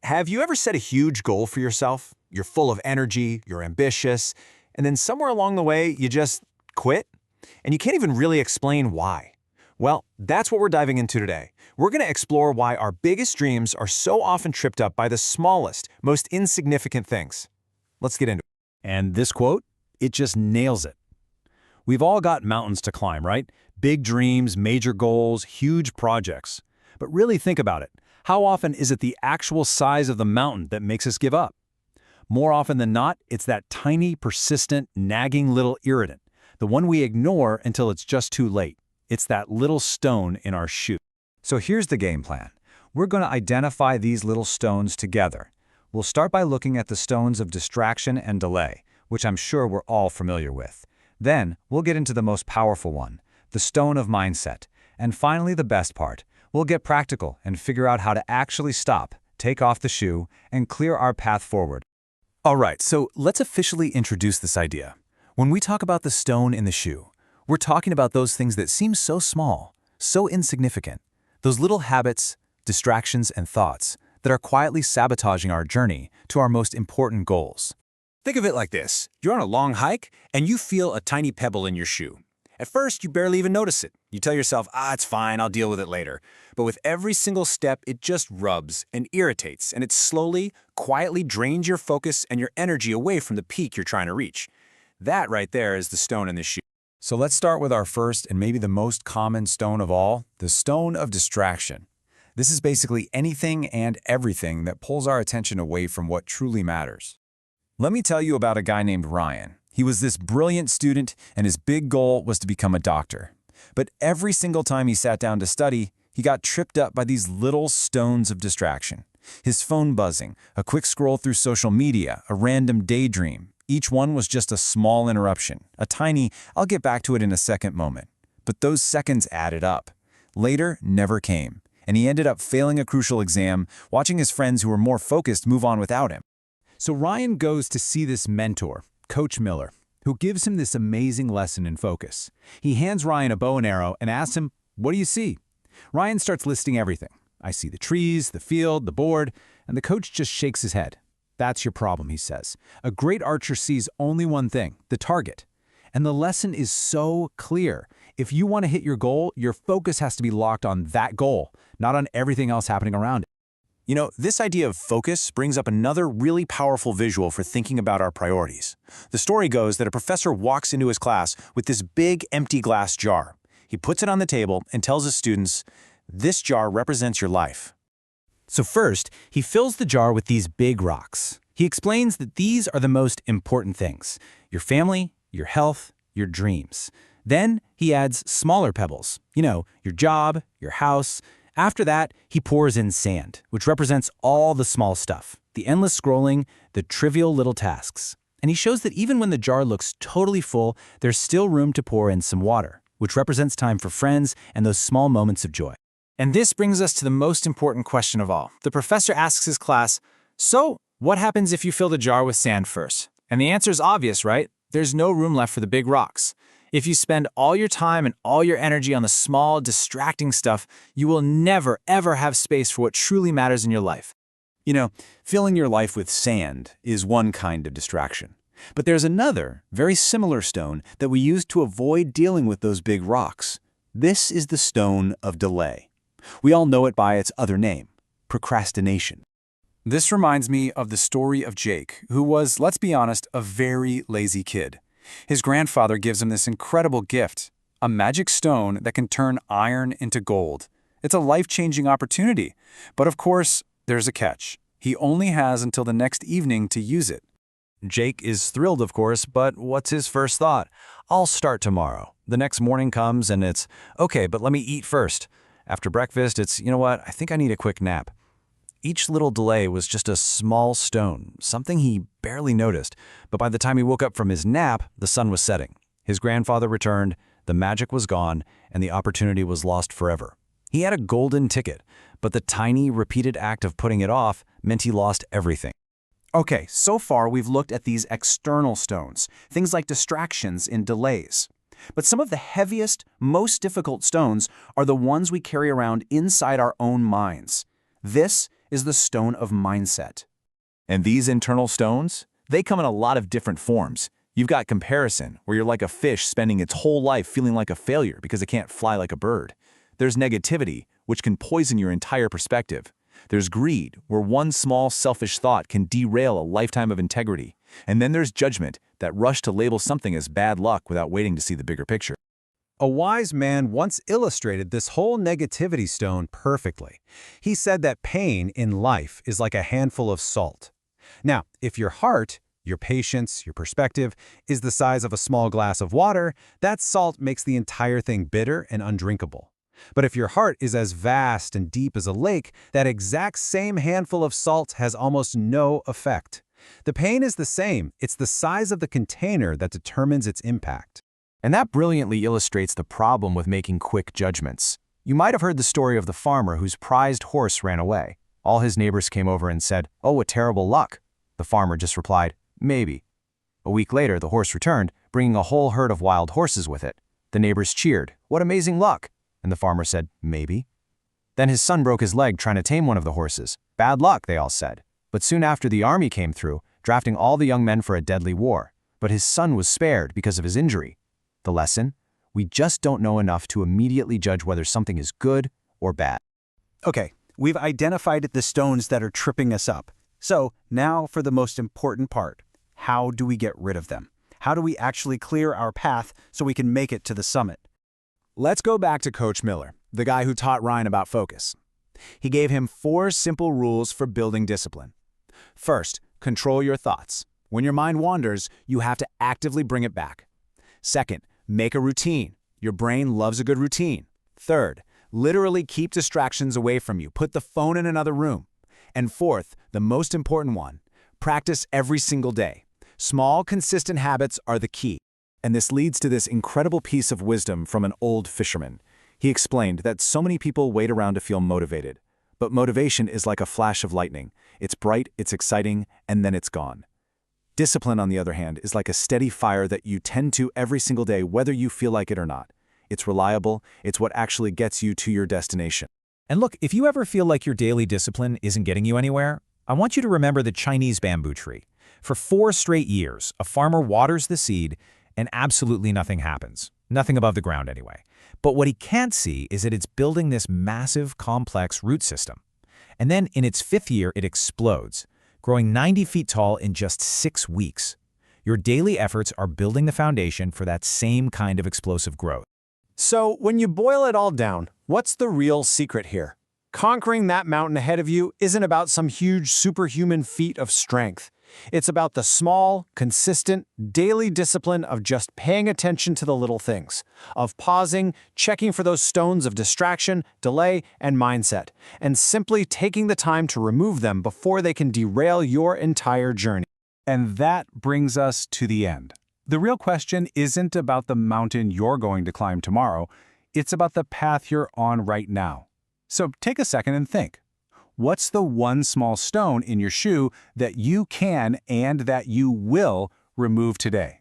Have you ever set a huge goal for yourself? You're full of energy, you're ambitious, and then somewhere along the way, you just quit? And you can't even really explain why. Well, that's what we're diving into today. We're going to explore why our biggest dreams are so often tripped up by the smallest, most insignificant things. Let's get into it. And this quote, it just nails it. We've all got mountains to climb, right? Big dreams, major goals, huge projects. But really think about it. How often is it the actual size of the mountain that makes us give up? More often than not, it's that tiny, persistent, nagging little irritant, the one we ignore until it's just too late. It's that little stone in our shoe. So here's the game plan. We're going to identify these little stones together. We'll start by looking at the stones of distraction and delay, which I'm sure we're all familiar with. Then, we'll get into the most powerful one, the stone of mindset. And finally, the best part. We'll get practical and figure out how to actually stop, take off the shoe, and clear our path forward. All right, so let's officially introduce this idea. When we talk about the stone in the shoe, we're talking about those things that seem so small, so insignificant, those little habits, distractions, and thoughts that are quietly sabotaging our journey to our most important goals. Think of it like this. You're on a long hike, and you feel a tiny pebble in your shoe. At first, you barely even notice it. You tell yourself, it's fine, I'll deal with it later. But with every single step, it just rubs and irritates, and it slowly, quietly drains your focus and your energy away from the peak you're trying to reach. That right there is the stone in the shoe. So let's start with our first and maybe the most common stone of all, the stone of distraction. This is basically anything and everything that pulls our attention away from what truly matters. Let me tell you about a guy named Ryan. He was this brilliant student, and his big goal was to become a doctor. But every single time he sat down to study, he got tripped up by these little stones of distraction. His phone buzzing, a quick scroll through social media, a random daydream. Each one was just a small interruption, a tiny, I'll get back to it in a second moment. But those seconds added up. Later never came, and he ended up failing a crucial exam, watching his friends who were more focused move on without him. So Ryan goes to see this mentor, Coach Miller, who gives him this amazing lesson in focus. He hands Ryan a bow and arrow and asks him, "What do you see?" Ryan starts listing everything. "I see the trees, the field, the board," and the coach just shakes his head. "That's your problem," he says. "A great archer sees only one thing, the target." And the lesson is so clear. If you want to hit your goal, your focus has to be locked on that goal, not on everything else happening around it. You know, this idea of focus brings up another really powerful visual for thinking about our priorities. The story goes that a professor walks into his class with this big empty glass jar. He puts it on the table and tells his students, "This jar represents your life." So first, he fills the jar with these big rocks. He explains that these are the most important things: your family, your health, your dreams. Then he adds smaller pebbles, your job, your house. After that, he pours in sand, which represents all the small stuff, the endless scrolling, the trivial little tasks. And he shows that even when the jar looks totally full, there's still room to pour in some water, which represents time for friends and those small moments of joy. And this brings us to the most important question of all. The professor asks his class, "So, what happens if you fill the jar with sand first?" And the answer is obvious, right? There's no room left for the big rocks. If you spend all your time and all your energy on the small, distracting stuff, you will never, ever have space for what truly matters in your life. You know, filling your life with sand is one kind of distraction. But there's another, very similar stone that we use to avoid dealing with those big rocks. This is the stone of delay. We all know it by its other name, procrastination. This reminds me of the story of Jake, who was, let's be honest, a very lazy kid. His grandfather gives him this incredible gift, a magic stone that can turn iron into gold. It's a life-changing opportunity. But of course, there's a catch. He only has until the next evening to use it. Jake is thrilled, of course, but what's his first thought? "I'll start tomorrow." The next morning comes and it's, "Okay, but let me eat first." After breakfast, it's, "You know what, I think I need a quick nap." Each little delay was just a small stone, something he barely noticed, but by the time he woke up from his nap, the sun was setting. His grandfather returned, the magic was gone, and the opportunity was lost forever. He had a golden ticket, but the tiny, repeated act of putting it off meant he lost everything. Okay, so far we've looked at these external stones, things like distractions and delays. But some of the heaviest, most difficult stones are the ones we carry around inside our own minds. This is the stone of mindset. And these internal stones, they come in a lot of different forms. You've got comparison, where you're like a fish spending its whole life feeling like a failure because it can't fly like a bird. There's negativity, which can poison your entire perspective. There's greed, where one small selfish thought can derail a lifetime of integrity. And then there's judgment, that rush to label something as bad luck without waiting to see the bigger picture. A wise man once illustrated this whole negativity stone perfectly. He said that pain in life is like a handful of salt. Now, if your heart, your patience, your perspective, is the size of a small glass of water, that salt makes the entire thing bitter and undrinkable. But if your heart is as vast and deep as a lake, that exact same handful of salt has almost no effect. The pain is the same. It's the size of the container that determines its impact. And that brilliantly illustrates the problem with making quick judgments. You might have heard the story of the farmer whose prized horse ran away. All his neighbors came over and said, "Oh, what terrible luck." The farmer just replied, "Maybe." A week later, the horse returned, bringing a whole herd of wild horses with it. The neighbors cheered, "What amazing luck." And the farmer said, "Maybe." Then his son broke his leg trying to tame one of the horses. "Bad luck," they all said. But soon after, the army came through, drafting all the young men for a deadly war. But his son was spared because of his injury. The lesson? We just don't know enough to immediately judge whether something is good or bad. Okay, we've identified the stones that are tripping us up. So now for the most important part. How do we get rid of them? How do we actually clear our path so we can make it to the summit? Let's go back to Coach Miller, the guy who taught Ryan about focus. He gave him 4 simple rules for building discipline. First, control your thoughts. When your mind wanders, you have to actively bring it back. Second, make a routine. Your brain loves a good routine. Third, literally keep distractions away from you. Put the phone in another room. And fourth, the most important one, practice every single day. Small, consistent habits are the key. And this leads to this incredible piece of wisdom from an old fisherman. He explained that so many people wait around to feel motivated. But motivation is like a flash of lightning. It's bright, it's exciting, and then it's gone. Discipline, on the other hand, is like a steady fire that you tend to every single day, whether you feel like it or not. It's reliable, it's what actually gets you to your destination. And look, if you ever feel like your daily discipline isn't getting you anywhere, I want you to remember the Chinese bamboo tree. For 4 straight years, a farmer waters the seed and absolutely nothing happens. Nothing above the ground anyway. But what he can't see is that it's building this massive, complex root system. And then in its 5th year, it explodes, growing 90 feet tall in just 6 weeks. Your daily efforts are building the foundation for that same kind of explosive growth. So, when you boil it all down, what's the real secret here? Conquering that mountain ahead of you isn't about some huge superhuman feat of strength. It's about the small, consistent, daily discipline of just paying attention to the little things, of pausing, checking for those stones of distraction, delay, and mindset, and simply taking the time to remove them before they can derail your entire journey. And that brings us to the end. The real question isn't about the mountain you're going to climb tomorrow, it's about the path you're on right now. So take a second and think. What's the one small stone in your shoe that you can and that you will remove today?